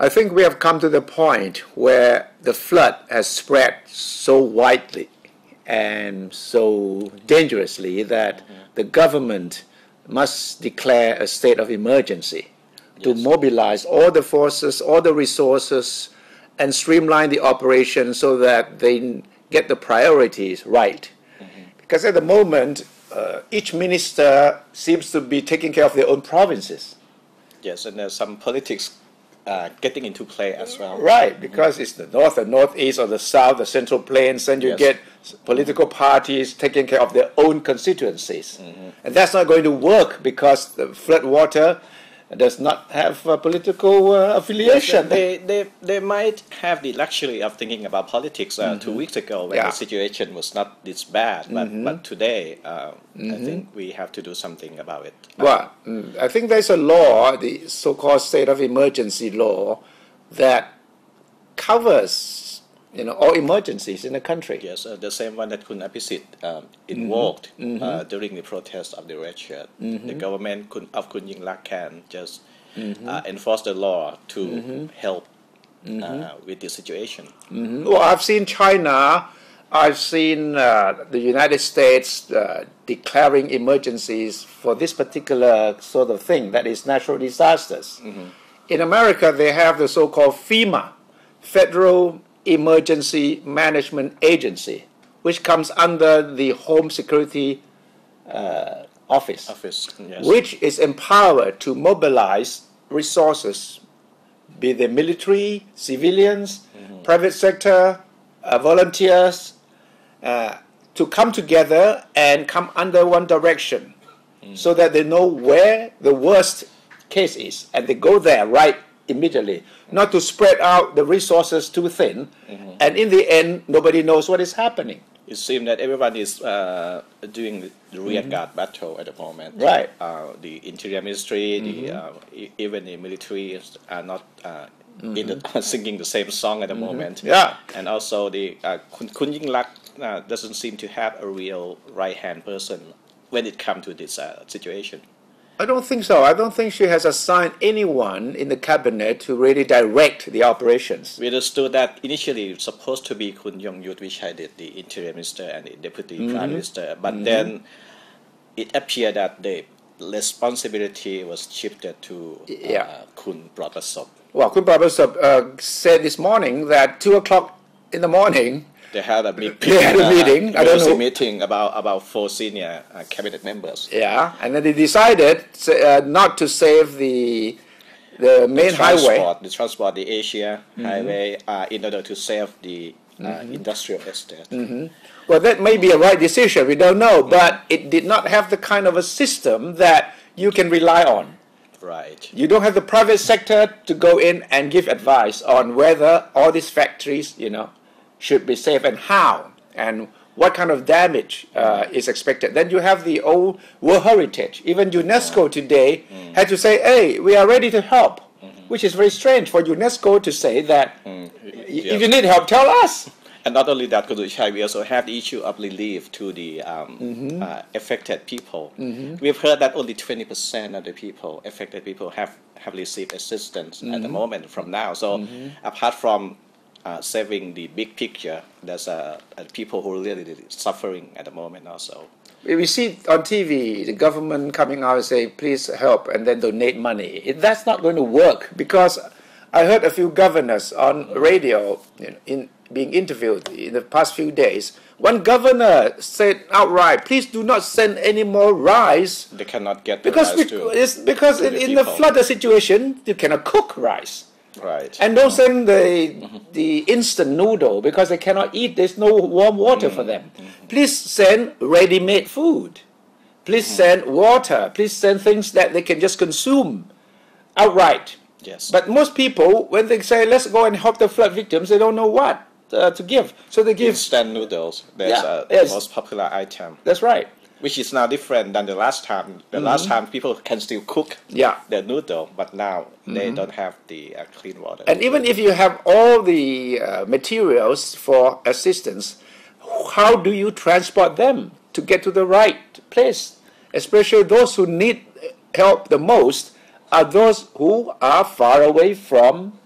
I think we have come to the point where the flood has spread so widely and so dangerously that the government must declare a state of emergency to mobilize all the forces, all the resources, and streamline the operation so that they get the priorities right. Because at the moment, each minister seems to be taking care of their own provinces. Yes, and there's some politics getting into play as well. Right, because it's the north, the northeast, or the south, the central plains, and you get political parties taking care of their own constituencies. And that's not going to work because the flood water does not have a political affiliation. They might have the luxury of thinking about politics 2 weeks ago when the situation was not this bad, but today I think we have to do something about it. Well, I think there's a law, the so-called state of emergency law, that covers all emergencies in the country. Yes, the same one that Kun Apisit invoked during the protest of the Red Shirt. The government of Kun Yingluck can just enforce the law to help with the situation. Well, I've seen China, I've seen the United States declaring emergencies for this particular sort of thing, that is natural disasters. In America, they have the so-called FEMA, Federal Emergency Management Agency, which comes under the Home Security Office, which is empowered to mobilize resources, be they military, civilians, private sector, volunteers, to come together and come under one direction so that they know where the worst case is and they go there right immediately, not to spread out the resources too thin, and in the end, nobody knows what is happening. It seems that everyone is doing the rearguard battle at the moment. Right. The Interior Ministry, even the military are not singing the same song at the moment. Yeah. And also the Kun Yingluck doesn't seem to have a real right-hand person when it comes to this situation. I don't think so. I don't think she has assigned anyone in the cabinet to really direct the operations. We understood that initially it was supposed to be Kun Yongyut Vichaydit, the Interior Minister and the Deputy Prime Minister, but then it appeared that the responsibility was shifted to Kun Prapasop. Well, Kun Prapasop said this morning that 2 o'clock in the morning, they had a big meeting. I don't know. Meeting about 4 senior cabinet members. Yeah, and then they decided not to save the main highway. The Asia highway, in order to save the industrial estate. Well, that may be a right decision. We don't know, but it did not have the kind of a system that you can rely on. Right. You don't have the private sector to go in and give advice on whether all these factories, should be safe and how and what kind of damage is expected. Then you have the old World Heritage. Even UNESCO today had to say, hey, we are ready to help, which is very strange for UNESCO to say that if you need help, tell us. And not only that, we also have the issue of relief to the affected people. We've heard that only 20% of the affected people have received assistance at the moment from now. So apart from saving the big picture, there's people who are really suffering at the moment also. We see on TV the government coming out and say, please help, and then donate money. That's not going to work, because I heard a few governors on radio in being interviewed in the past few days. One governor said outright, please do not send any more rice. They cannot get the rice because in the flooded situation, you cannot cook rice. Right. And don't send the instant noodle because they cannot eat. There's no warm water for them. Please send ready-made food. Please send water. Please send things that they can just consume outright. Yes. But most people, when they say, let's go and help the flood victims, they don't know what to give. So they give instant noodles. That's the most popular item. That's right. Which is now different than the last time. The last time people can still cook their noodle, but now they don't have the clean water. And even if you have all the materials for assistance, how do you transport them to get to the right place? Especially those who need help the most are those who are far away from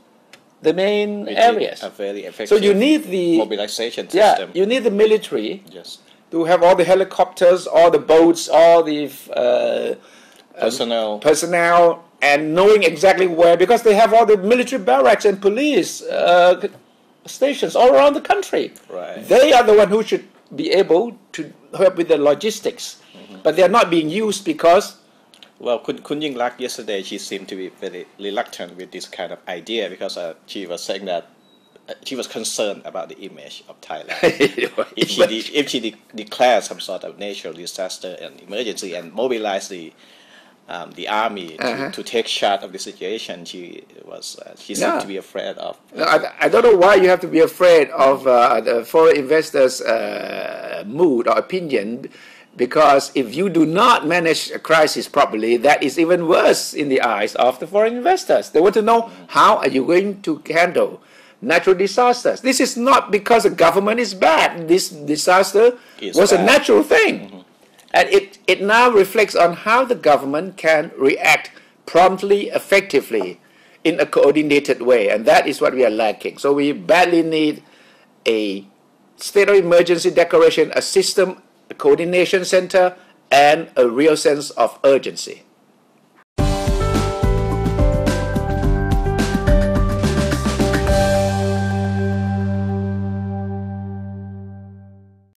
the main We areas. need a very effective So you need the mobilization yeah, system. you need the military Yes. to have all the helicopters, all the boats, all the personnel, and knowing exactly where, because they have all the military barracks and police stations all around the country. Right. They are the one who should be able to help with the logistics, but they are not being used because. Well, Kun Yingluck yesterday, she seemed to be very reluctant with this kind of idea because she was saying that she was concerned about the image of Thailand. if she declares some sort of natural disaster and emergency and mobilize the army to take charge of the situation, she seemed to be afraid of. I don't know why you have to be afraid of the foreign investors' mood or opinion. Because if you do not manage a crisis properly, that is even worse in the eyes of the foreign investors. They want to know how are you going to handle natural disasters. This is not because the government is bad. This disaster was a natural thing. And it now reflects on how the government can react promptly, effectively, in a coordinated way. And that is what we are lacking. So we badly need a state of emergency declaration, a system, a coordination center, and a real sense of urgency.